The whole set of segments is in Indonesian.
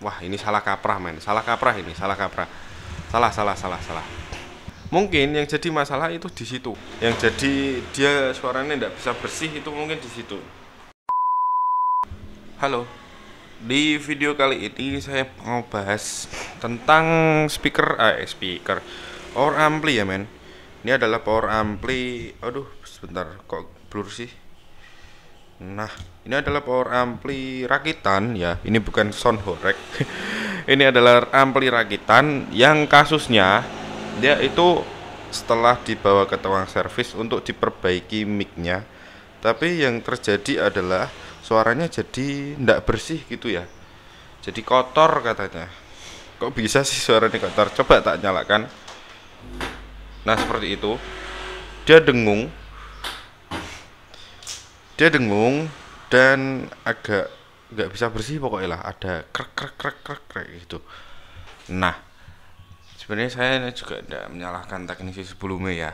Wah, ini salah kaprah, men. Salah kaprah ini, salah kaprah. Salah. Mungkin yang jadi masalah itu di situ. Yang jadi dia suaranya tidak bisa bersih itu mungkin di situ. Halo. Di video kali ini saya mau bahas tentang speaker power ampli ya, men. Ini adalah power ampli. Aduh, sebentar, kok blur sih? Nah, ini adalah power ampli rakitan ya. Ini bukan sound horek. Ini adalah ampli rakitan yang kasusnya dia itu setelah dibawa ke tukang servis untuk diperbaiki mic-nya. Tapi yang terjadi adalah suaranya jadi ndak bersih gitu ya. Jadi kotor katanya. Kok bisa sih suaranya kotor? Coba tak nyalakan. Nah, seperti itu. Dia dengung. Dia dengung dan agak nggak bisa bersih pokoknya lah. Ada krek gitu. Nah, sebenarnya saya juga tidak menyalahkan teknisi sebelumnya ya.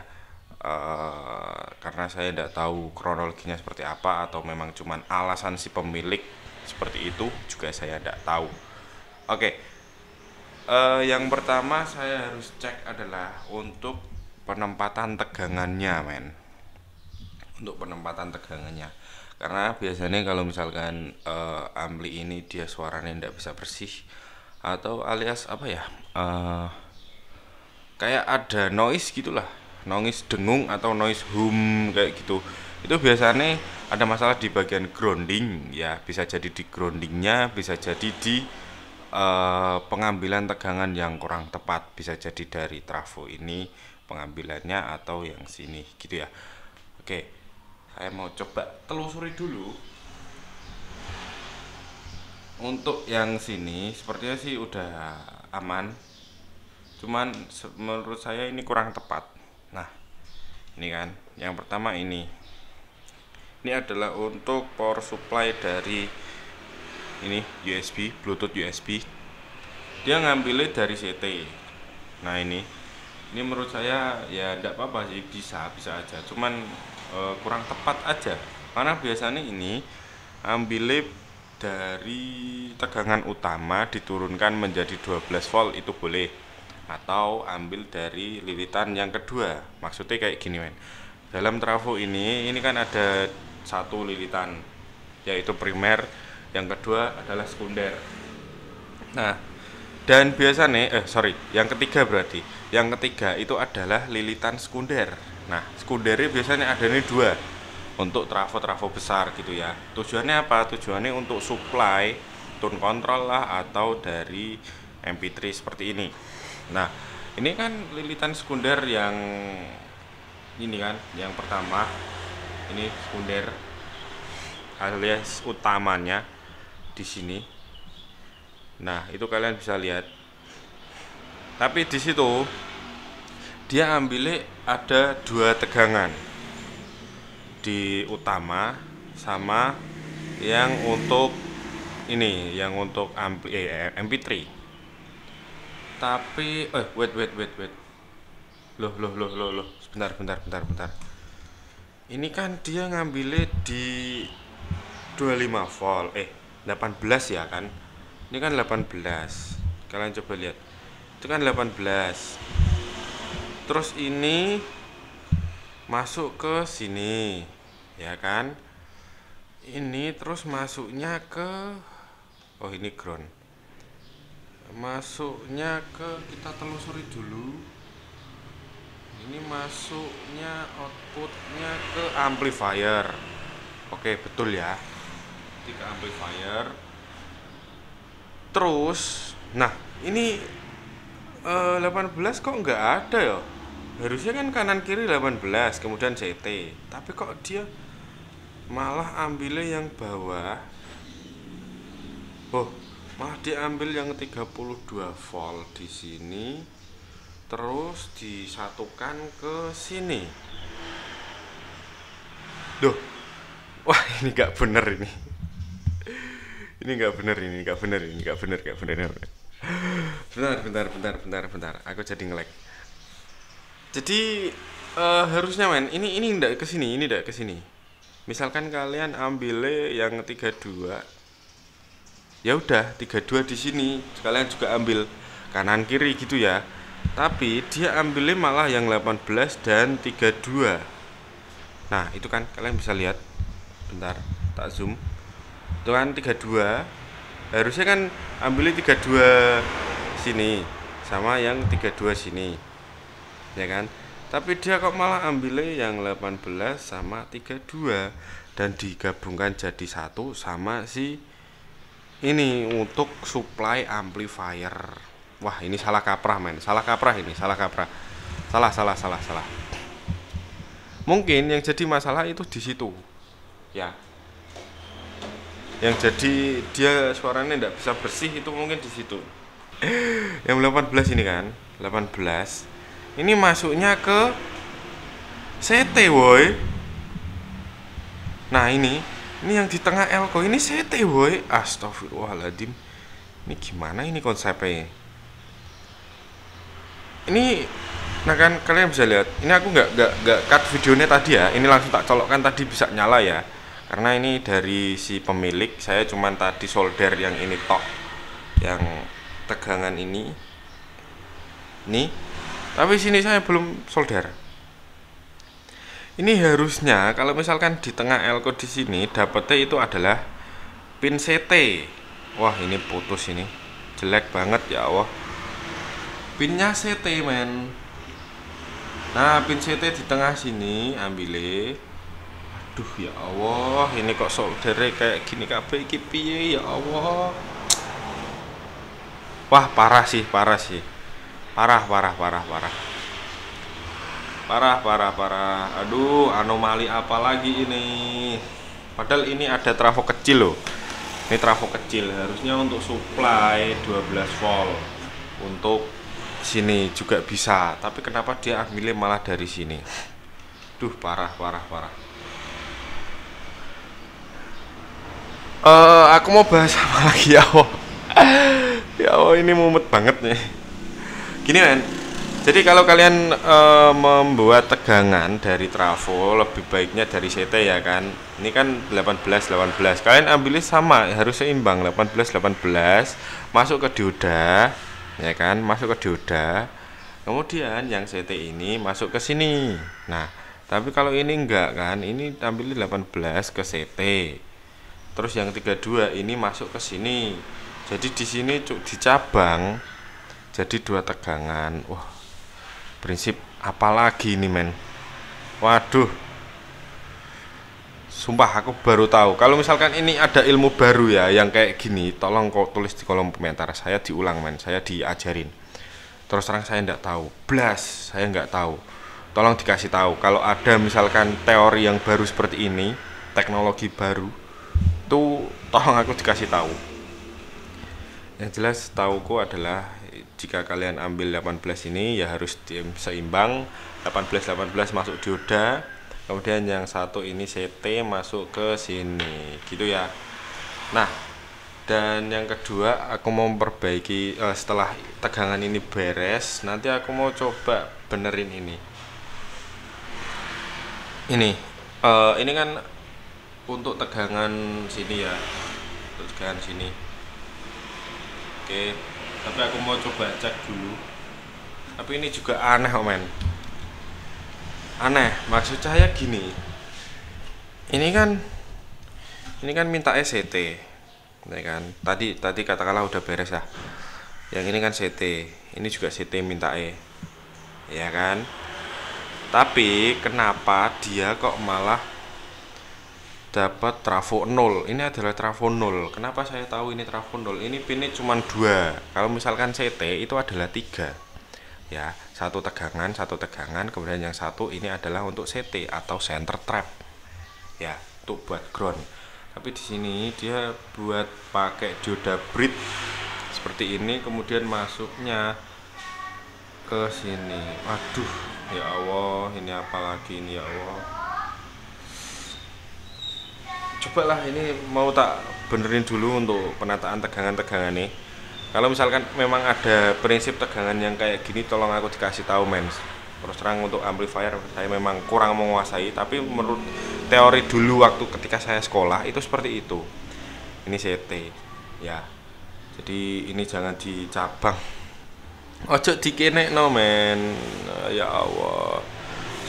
Karena saya tidak tahu kronologinya seperti apa atau memang cuman alasan si pemilik seperti itu juga saya tidak tahu. Oke, yang pertama saya harus cek adalah untuk penempatan tegangannya, men. Untuk penempatan tegangannya, karena biasanya kalau misalkan ampli ini dia suaranya tidak bisa bersih atau alias apa ya, kayak ada noise gitulah, noise dengung atau noise hum kayak gitu, itu biasanya ada masalah di bagian grounding ya. Bisa jadi di groundingnya, bisa jadi di pengambilan tegangan yang kurang tepat, bisa jadi dari trafo ini pengambilannya atau yang sini gitu ya. Oke, saya mau coba telusuri dulu. Untuk yang sini sepertinya sih udah aman, cuman menurut saya ini kurang tepat. Nah, ini kan yang pertama, ini adalah untuk power supply dari ini USB, Bluetooth USB. Dia ngambilnya dari CT. Nah, ini menurut saya ya tidak apa-apa sih, bisa aja, cuman kurang tepat aja. Karena biasanya ini ambilnya dari tegangan utama diturunkan menjadi 12 volt itu boleh, atau ambil dari lilitan yang kedua. Maksudnya kayak gini, men. Dalam trafo ini kan ada satu lilitan yaitu primer, yang kedua adalah sekunder. Nah, dan biasanya yang ketiga berarti. Yang ketiga itu adalah lilitan sekunder. Nah, sekundernya biasanya ada nih dua untuk trafo-trafo besar gitu ya. Tujuannya apa? Tujuannya untuk supply tone control lah, atau dari MP3 seperti ini. Nah, ini kan lilitan sekunder yang ini kan, yang pertama ini sekunder alias utamanya di sini. Nah, itu kalian bisa lihat. Tapi di situ dia ambilnya ada dua tegangan, di utama sama yang untuk ini, yang untuk MP3. Tapi wait. Loh. Sebentar. Ini kan dia ngambilnya di 25 volt, 18 ya kan? Ini kan 18. Kalian coba lihat. Itu kan 18. Terus ini masuk ke sini, ya kan? Ini terus masuknya ke ini ground. Masuknya ke, kita telusuri dulu. Ini masuknya, outputnya ke amplifier. Oke, betul ya. Ke amplifier. Terus, nah ini 18 kok nggak ada ya? Harusnya kan kanan kiri 18, kemudian CT. Tapi kok dia malah ambilnya yang bawah. Malah diambil yang 32 volt di sini, terus disatukan ke sini. Duh. Wah, ini nggak bener ini. Ini nggak bener. Bentar. Aku jadi nge-lag. Jadi harusnya, men, ini ndak ke sini, ndak ke sini. Misalkan kalian ambilnya yang 32, ya udah 32 di sini, sekalian juga ambil kanan kiri gitu ya. Tapi dia ambilnya malah yang 18 dan 32. Nah itu kan kalian bisa lihat, bentar tak zoom, itu kan 32, harusnya kan ambilnya 32 sini sama yang 32 sini, ya kan. Tapi dia kok malah ambilnya yang 18 sama 32 dan digabungkan jadi satu sama si ini untuk supply amplifier. Wah ini salah kaprah men, salah kaprah ini, salah kaprah, salah. Mungkin yang jadi masalah itu di situ ya, yang jadi dia suaranya tidak bisa bersih itu mungkin di situ. Yang 18 ini kan, 18 ini masuknya ke CT woi. Nah ini yang di tengah elko ini CT woi. Astagfirullahaladzim, ini gimana ini konsepnya ini. Nah kan kalian bisa lihat, ini aku nggak cut videonya tadi ya, ini langsung tak colokkan tadi bisa nyala ya, karena ini dari si pemilik. Saya cuman tadi solder yang ini tok, yang tegangan ini, tapi sini saya belum solder. Ini harusnya kalau misalkan di tengah elko di sini dapetnya itu adalah pin CT. Wah ini putus, ini jelek banget ya Allah, pinnya CT men. Nah pin CT di tengah sini ambilnya. Aduh ya Allah, ini kok soldernya kayak gini kabeh iki piye ya Allah. Wah parah sih, parah. Aduh, anomali apa lagi ini? Padahal ini ada trafo kecil loh. Ini trafo kecil, harusnya untuk supply 12 volt. Untuk sini juga bisa, tapi kenapa dia ambilnya malah dari sini? Duh, parah. Aku mau bahas apa lagi ya Allah. Ya Allah, ini mumet banget nih. Gini men, jadi kalau kalian membuat tegangan dari trafo, lebih baiknya dari CT ya kan. Ini kan 18. Kalian ambilnya sama, harus seimbang 18 masuk ke dioda, ya kan, masuk ke dioda. Kemudian yang CT ini masuk ke sini. Nah, tapi kalau ini enggak kan, ini ambilnya 18 ke CT. Terus yang 32 ini masuk ke sini. Jadi di sini dicabang jadi dua tegangan. Wah, prinsip apalagi ini men. Waduh, sumpah aku baru tahu. Kalau misalkan ini ada ilmu baru ya yang kayak gini, tolong kau tulis di kolom komentar. Saya diulang men, saya diajarin. Terus terang saya nggak tahu, blas saya nggak tahu. Tolong dikasih tahu kalau ada misalkan teori yang baru seperti ini, teknologi baru, itu tolong aku dikasih tahu. Yang jelas tauku adalah jika kalian ambil 18 ini ya harus seimbang, 18 masuk dioda, kemudian yang satu ini CT masuk ke sini gitu ya. Nah, dan yang kedua aku mau memperbaiki, setelah tegangan ini beres, nanti aku mau coba benerin ini ini kan untuk tegangan sini ya, untuk tegangan sini. Oke, tapi aku mau coba cek dulu. Tapi ini juga aneh men, aneh. Maksud saya gini, ini kan minta CT, ya kan. Tadi katakanlah udah beres ya. Yang ini kan CT, ini juga CT minta ya kan. Tapi kenapa dia kok malah dapat trafo 0? Ini adalah trafo 0. Kenapa saya tahu ini trafo 0? Ini pinnya cuma 2. Kalau misalkan CT itu adalah 3. Ya, satu tegangan, kemudian yang satu ini adalah untuk CT atau center trap. Ya, untuk buat ground. Tapi di sini dia buat pakai dioda bridge seperti ini, kemudian masuknya ke sini. Aduh, ya Allah, ini apa lagi ini ya Allah. Coba lah, ini mau tak benerin dulu untuk penataan tegangan nih. Kalau misalkan memang ada prinsip tegangan yang kayak gini, tolong aku dikasih tahu men. Terus terang untuk amplifier saya memang kurang menguasai, tapi menurut teori dulu waktu ketika saya sekolah itu seperti itu. Ini CT. ya. Jadi ini jangan dicabang, ojo dikene no men. Ya Allah,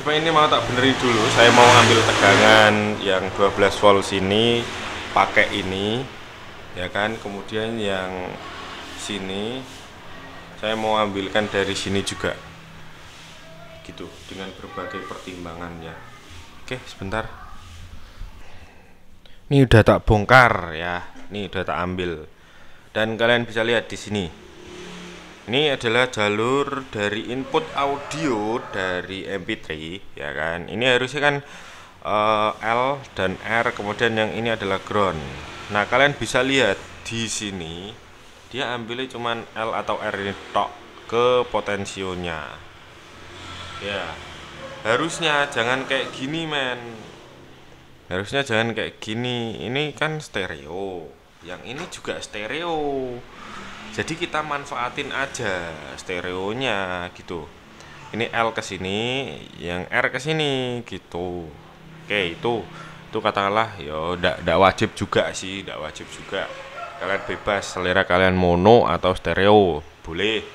cuma ini mau tak benerin dulu. Saya mau ambil tegangan yang 12 volt sini pakai ini, ya kan. Kemudian yang sini saya mau ambilkan dari sini juga, gitu, dengan berbagai pertimbangannya. Oke, sebentar. Ini udah tak bongkar ya. Ini udah tak ambil. Dan kalian bisa lihat di sini. Ini adalah jalur dari input audio dari MP3, ya kan. Ini harusnya kan L dan R, kemudian yang ini adalah ground. Nah, kalian bisa lihat di sini dia ambilnya cuman L atau R ini tok ke potensionya. Ya, harusnya jangan kayak gini, men. Harusnya jangan kayak gini. Ini kan stereo. Yang ini juga stereo. Jadi kita manfaatin aja stereonya gitu. Ini L ke sini, yang R ke sini gitu. Oke, itu katakanlah ya ndak wajib juga sih, ndak wajib juga. Kalian bebas selera kalian mono atau stereo, boleh.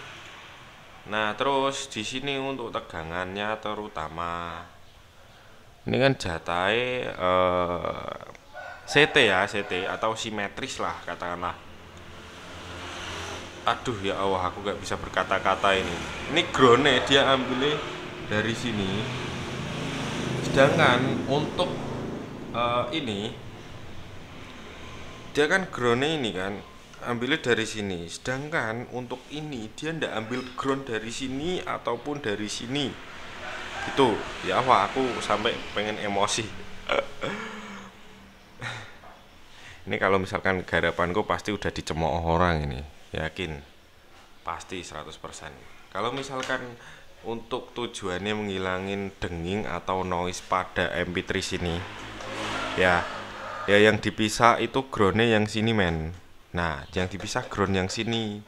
Nah, terus di sini untuk tegangannya terutama ini kan jatai CT ya, CT atau simetris lah katakanlah. Aduh ya Allah, aku gak bisa berkata-kata ini. Ini groundnya dia ambilnya dari sini. Sedangkan untuk ini dia kan groundnya ini kan ambilnya dari sini. Sedangkan untuk ini dia ndak ambil ground dari sini ataupun dari sini. Gitu. Ya Allah, aku sampai pengen emosi. Ini kalau misalkan garapanku pasti udah dicemooh orang ini, yakin. Pasti 100%. Kalau misalkan untuk tujuannya menghilangin denging atau noise pada MP3 sini, ya, ya yang dipisah itu groundnya yang sini, men. Nah, yang dipisah ground yang sini.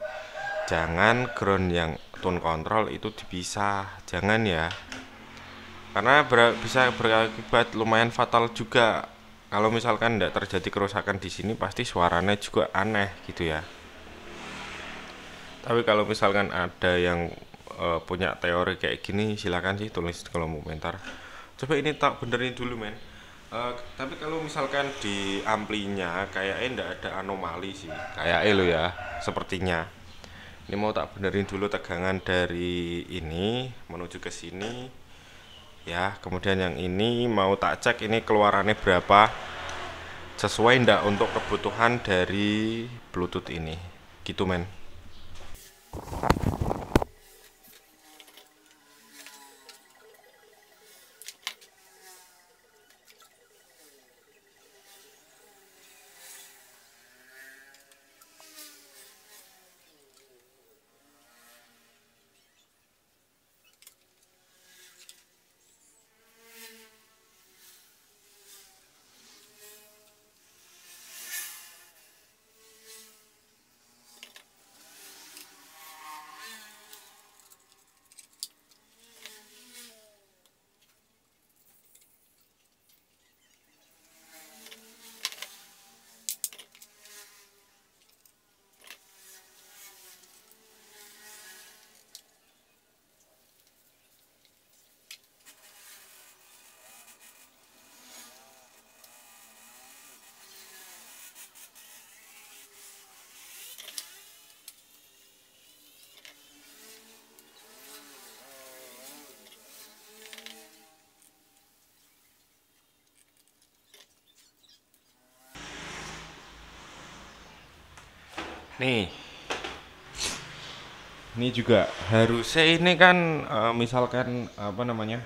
Jangan ground yang tone control itu dipisah, jangan ya. Karena bisa berakibat lumayan fatal juga. Kalau misalkan tidak terjadi kerusakan di sini, pasti suaranya juga aneh gitu ya. Tapi kalau misalkan ada yang punya teori kayak gini, silakan sih tulis di kolom komentar. Coba ini tak benerin dulu, men. Tapi kalau misalkan di amplinya kayaknya ndak ada anomali sih, kayaknya lo ya, sepertinya. Ini mau tak benerin dulu tegangan dari ini menuju ke sini, ya. Kemudian yang ini mau tak cek ini keluarannya berapa, sesuai ndak untuk kebutuhan dari Bluetooth ini, gitu, men. Nih, ini juga harusnya ini kan misalkan apa namanya,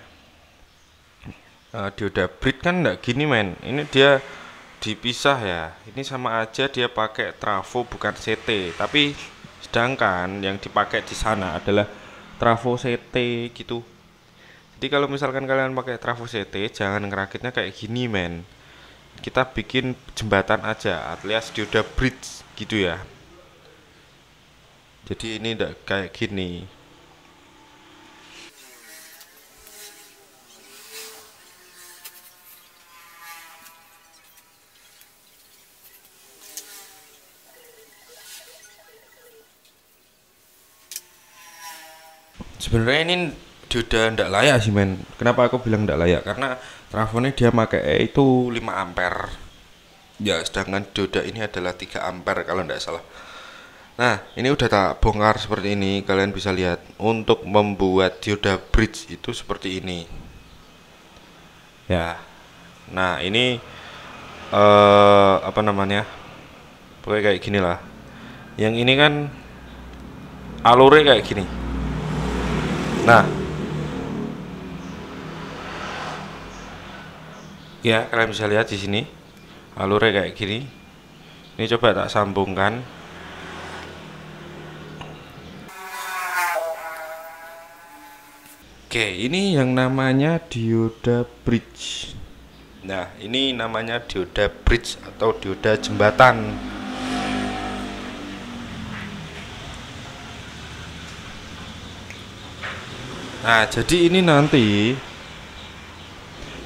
dioda bridge kan nggak gini, men. Ini dia dipisah ya. Ini sama aja dia pakai trafo bukan CT, tapi sedangkan yang dipakai di sana adalah trafo CT gitu. Jadi kalau misalkan kalian pakai trafo CT, jangan ngerakitnya kayak gini, men. Kita bikin jembatan aja, alias dioda bridge gitu ya. Jadi ini ndak kayak gini. Sebenarnya ini udah ndak layak sih men. Kenapa aku bilang ndak layak? Karena trafonya dia pakai itu 5 ampere. Ya, sedangkan dioda ini adalah 3 ampere kalau ndak salah. Nah, ini udah tak bongkar seperti ini. Kalian bisa lihat untuk membuat dioda bridge itu seperti ini. Ya. Nah, ini apa namanya? Pokoknya kayak gini lah. Yang ini kan alurnya kayak gini. Nah, ya kalian bisa lihat di sini alurnya kayak gini. Ini coba tak sambungkan. Oke, ini yang namanya dioda bridge. Nah, ini namanya dioda bridge atau dioda jembatan. Nah, jadi ini nanti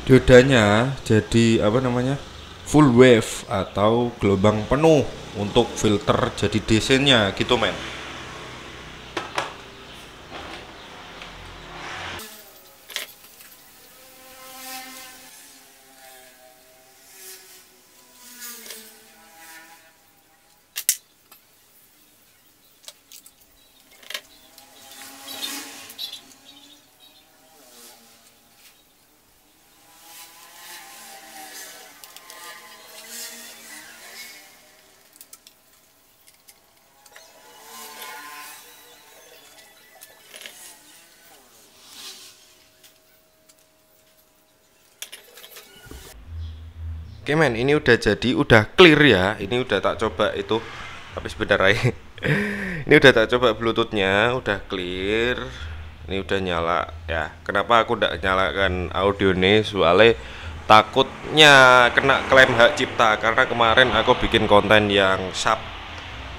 diodanya jadi apa namanya? Full wave atau gelombang penuh untuk filter jadi DC-nya gitu, men. Oke men, ini udah jadi, udah clear ya. Ini udah tak coba itu, tapi sebentar aja. Ini udah tak coba bluetoothnya, udah clear. Ini udah nyala ya. Kenapa aku udah nyalakan audio nih? Soalnya takutnya kena klaim hak cipta. Karena kemarin aku bikin konten yang sharp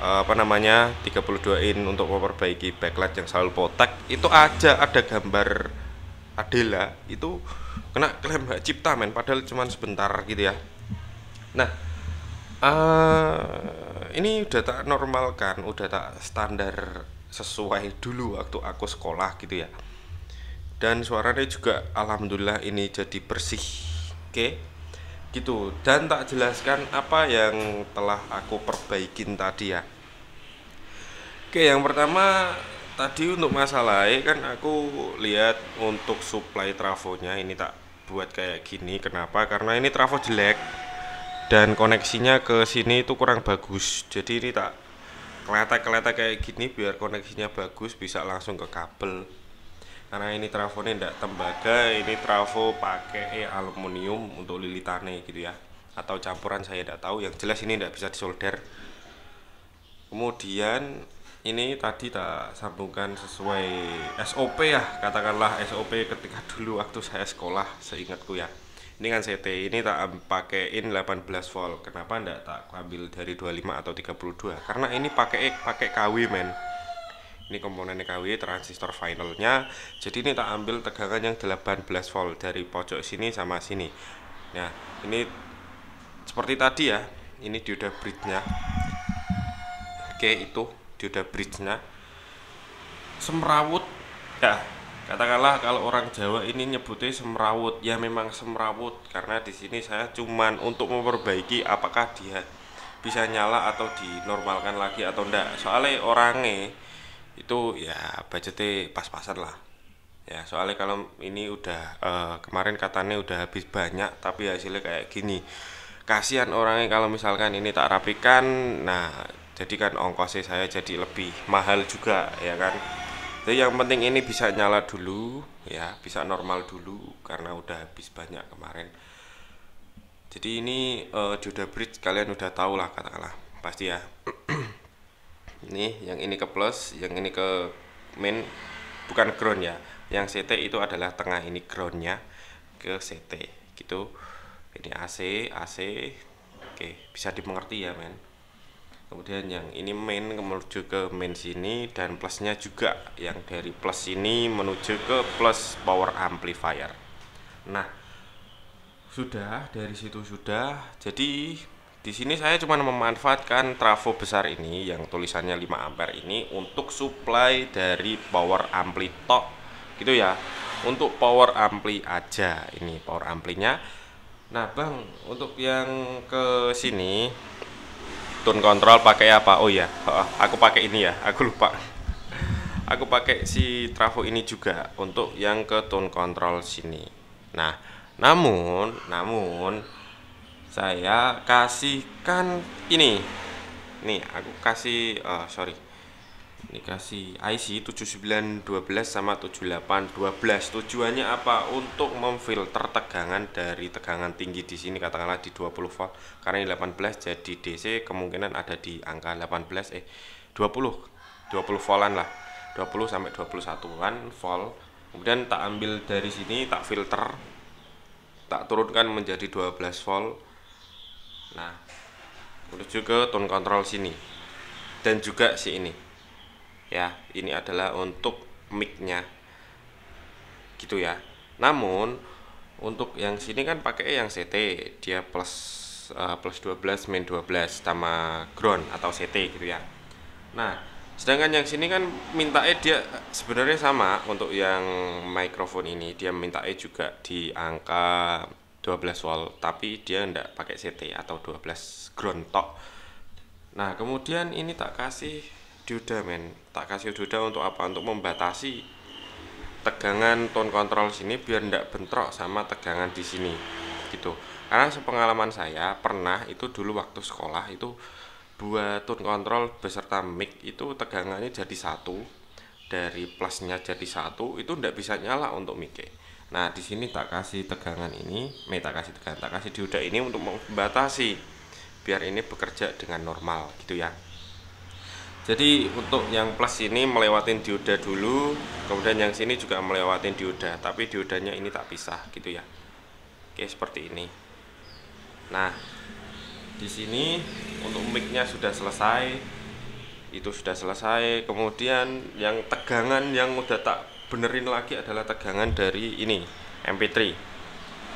apa namanya 32 in untuk memperbaiki backlight yang selalu potek. Itu aja ada gambar Adela, itu kena klaim hak cipta men. Padahal cuma sebentar gitu ya. Nah, ini udah tak normalkan, udah tak standar sesuai dulu waktu aku sekolah gitu ya. Dan suaranya juga alhamdulillah ini jadi bersih. Oke. Gitu. Dan tak jelaskan apa yang telah aku perbaikin tadi ya. Oke, yang pertama tadi untuk masalahnya kan aku lihat untuk supply trafonya ini tak buat kayak gini. Kenapa? Karena ini trafo jelek dan koneksinya ke sini itu kurang bagus. Jadi ini tak keletek-keletek kayak gini biar koneksinya bagus, bisa langsung ke kabel. Karena ini trafonya tidak tembaga, ini trafo pakai aluminium untuk lilitannya gitu ya. Atau campuran saya tidak tahu, yang jelas ini tidak bisa disolder. Kemudian ini tadi tak sambungkan sesuai SOP ya, katakanlah SOP ketika dulu waktu saya sekolah, seingatku ya. Ini kan CT, ini tak pakein 18 volt. Kenapa enggak tak ambil dari 25 atau 32? Karena ini pakai KW men. Ini komponen KW, transistor finalnya. Jadi ini tak ambil tegangan yang 18 volt dari pojok sini sama sini. Nah, ini seperti tadi ya. Ini dioda bridge-nya. Oke, itu dioda bridge-nya. Semrawut ya. Katakanlah kalau orang Jawa ini nyebutnya semrawut, ya memang semrawut karena di sini saya cuman untuk memperbaiki apakah dia bisa nyala atau dinormalkan lagi atau enggak. Soalnya orangnya itu ya budgetnya pas-pasan lah. Ya, soalnya kalau ini udah kemarin katanya udah habis banyak tapi hasilnya kayak gini. Kasihan orangnya kalau misalkan ini tak rapikan, nah jadi kan ongkosnya saya jadi lebih mahal juga ya kan. Jadi yang penting ini bisa nyala dulu ya, bisa normal dulu karena udah habis banyak kemarin. Jadi ini dioda bridge kalian udah tahu lah katakanlah pasti ya. Ini yang ini ke plus, yang ini ke main, bukan ground ya. Yang CT itu adalah tengah, ini groundnya ke CT gitu. Ini AC, oke bisa dimengerti ya men. Kemudian yang ini main menuju ke main sini, dan plusnya juga yang dari plus ini menuju ke plus power amplifier. Nah, sudah dari situ sudah. Jadi di sini saya cuma memanfaatkan trafo besar ini yang tulisannya 5 ampere ini untuk supply dari power ampli tok gitu ya. Untuk power ampli aja ini power amplinya. Nah, Bang, untuk yang ke sini tone control pakai apa? Oh ya, aku pakai ini ya, aku lupa. Aku pakai si trafo ini juga untuk yang ke tone control sini. Nah, namun saya kasihkan ini. Nih, aku kasih sorry. Ini kasih IC 7912 sama 7812. Tujuannya apa? Untuk memfilter tegangan dari tegangan tinggi di sini katakanlah di 20 volt. Karena ini 18 jadi DC kemungkinan ada di angka 20 voltan lah. 20 sampai 21-an volt. Kemudian tak ambil dari sini, tak filter, tak turunkan menjadi 12 volt. Nah, menuju ke tone control sini. Dan juga si ini. Ya, ini adalah untuk mic-nya. Gitu ya. Namun untuk yang sini kan pakai yang CT, dia plus 12 main 12 sama ground atau CT gitu ya. Nah, sedangkan yang sini kan minta dia sebenarnya sama untuk yang mikrofon ini, dia minta juga di angka 12 volt, tapi dia ndak pakai CT atau 12 ground tok. Nah, kemudian ini tak kasih dioda tak kasih dioda untuk apa? Untuk membatasi tegangan tone control sini biar ndak bentrok sama tegangan di sini gitu. Karena sepengalaman saya pernah itu dulu waktu sekolah itu buat tone control beserta mic itu tegangannya jadi satu, dari plusnya jadi satu, itu ndak bisa nyala untuk mic. Nah, di sini tak kasih tegangan ini, tak kasih dioda ini untuk membatasi biar ini bekerja dengan normal gitu ya. Jadi untuk yang plus ini melewatin dioda dulu, kemudian yang sini juga melewatin dioda, tapi diodanya ini tak pisah gitu ya. Oke, seperti ini. Nah, di sini untuk mic-nya sudah selesai. Itu sudah selesai. Kemudian yang tegangan yang udah tak benerin lagi adalah tegangan dari ini MP3.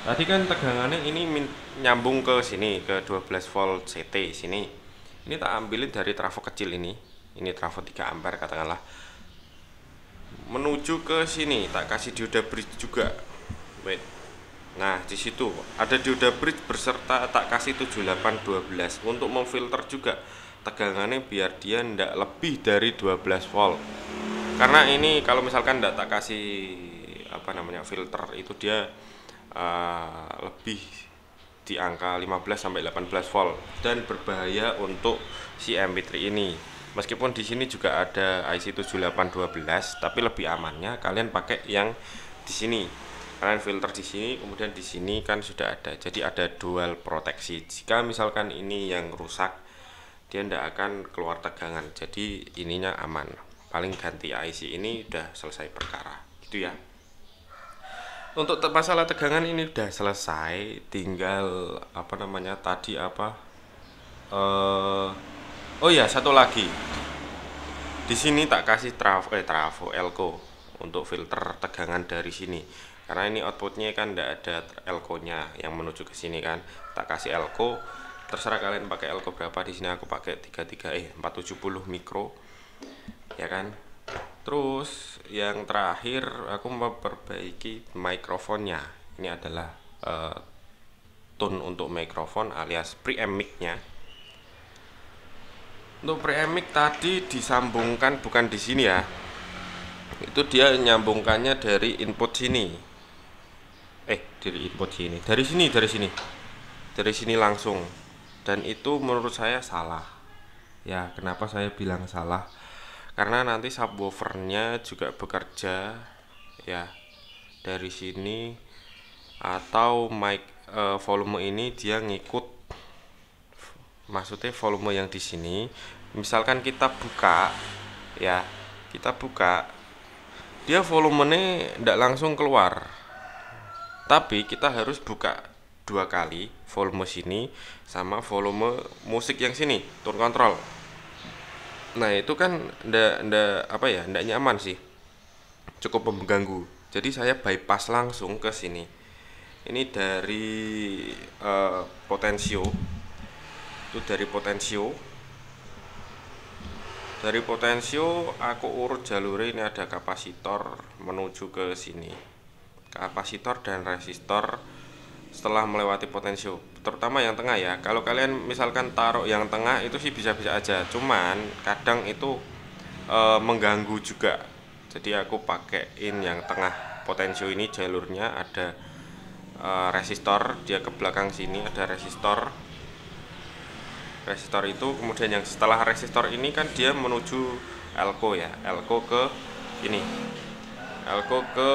Tadi kan tegangannya ini nyambung ke sini ke 12 volt CT sini. Ini tak ambilin dari trafo kecil ini. Ini trafo 3 ampere katakanlah. Menuju ke sini tak kasih dioda bridge juga. Wait. Nah, di situ ada dioda bridge berserta tak kasih 7812 untuk memfilter juga tegangannya biar dia ndak lebih dari 12 volt. Karena ini kalau misalkan ndak tak kasih filter itu dia lebih di angka 15 sampai 18 volt dan berbahaya untuk si MP3 ini. Meskipun di sini juga ada IC 7812, tapi lebih amannya kalian pakai yang di sini. Kalian filter di sini, kemudian di sini kan sudah ada. Jadi ada dual proteksi. Jika misalkan ini yang rusak, dia tidak akan keluar tegangan. Jadi ininya aman. Paling ganti IC ini udah selesai perkara. Gitu ya. Untuk masalah tegangan ini udah selesai. Tinggal tadi oh ya, satu lagi. Di sini tak kasih trafo elko untuk filter tegangan dari sini. Karena ini outputnya kan tidak ada elko-nya yang menuju ke sini kan. Tak kasih elko. Terserah kalian pakai elko berapa. Di sini aku pakai 470 mikro. Ya kan? Terus yang terakhir aku memperbaiki mikrofonnya. Ini adalah tone untuk mikrofon alias preamp mic-nya. Untuk preamp mic tadi disambungkan bukan di sini ya. Itu dia nyambungkannya dari input sini. Dari input sini. Dari sini langsung. Dan itu menurut saya salah. Ya, kenapa saya bilang salah? Karena nanti subwoofernya juga bekerja ya dari sini, atau mic volume ini dia ngikut, maksudnya volume yang di sini. Misalkan kita buka ya, dia volumenya tidak langsung keluar, tapi kita harus buka 2 kali volume sini sama volume musik yang sini, tone control. Nah, itu kan ndak nyaman sih, cukup mengganggu. Jadi saya bypass langsung ke sini. Ini dari potensio Itu dari potensio. Dari potensio aku urut jalur ini, ada kapasitor menuju ke sini. Kapasitor dan resistor setelah melewati potensio, terutama yang tengah ya. Kalau kalian misalkan taruh yang tengah itu sih bisa-bisa aja, cuman kadang itu mengganggu juga. Jadi aku pakaiin yang tengah. Potensio ini jalurnya ada resistor, dia ke belakang sini ada resistor. Resistor itu kemudian yang setelah resistor ini kan dia menuju elko ya, elko ke ini, elko ke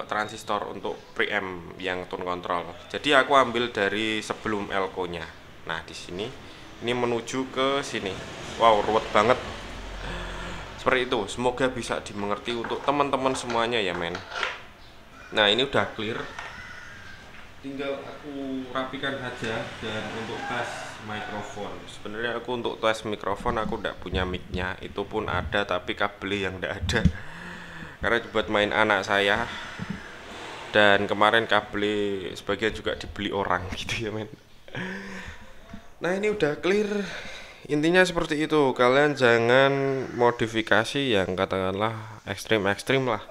transistor untuk preamp yang tone control. Jadi aku ambil dari sebelum elko nya. Nah di sini ini menuju ke sini. Wow, ruwet banget. Seperti itu. Semoga bisa dimengerti untuk teman-teman semuanya ya men. Nah ini udah clear, tinggal aku rapikan saja. Dan untuk tes mikrofon, sebenarnya aku untuk tes mikrofon aku tidak punya micnya, itu pun ada tapi kabel yang tidak ada karena buat main anak saya, dan kemarin kabel sebagian juga dibeli orang gitu ya men. Nah ini udah clear, intinya seperti itu. Kalian jangan modifikasi yang katakanlah ekstrim-ekstrim lah.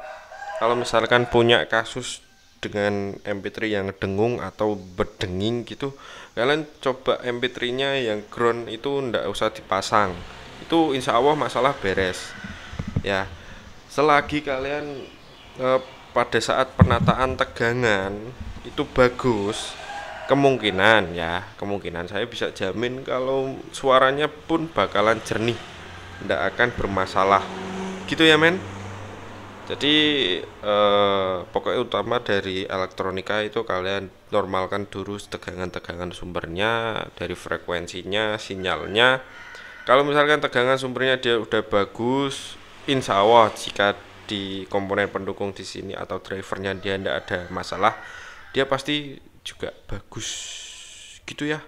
Kalau misalkan punya kasus dengan MP3 yang dengung atau berdenging gitu, kalian coba MP3 nya yang ground itu ndak usah dipasang, itu insya Allah masalah beres ya. Selagi kalian pada saat penataan tegangan itu bagus, kemungkinan saya bisa jamin kalau suaranya pun bakalan jernih, ndak akan bermasalah gitu ya men. Jadi pokoknya utama dari elektronika itu kalian normalkan dulu tegangan-tegangan sumbernya, dari frekuensinya, sinyalnya. Kalau misalkan tegangan sumbernya dia udah bagus, insya Allah jika di komponen pendukung di sini atau drivernya dia tidak ada masalah, dia pasti juga bagus gitu ya.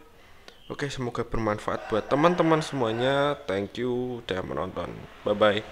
Oke, semoga bermanfaat buat teman-teman semuanya. Thank you udah menonton. Bye bye.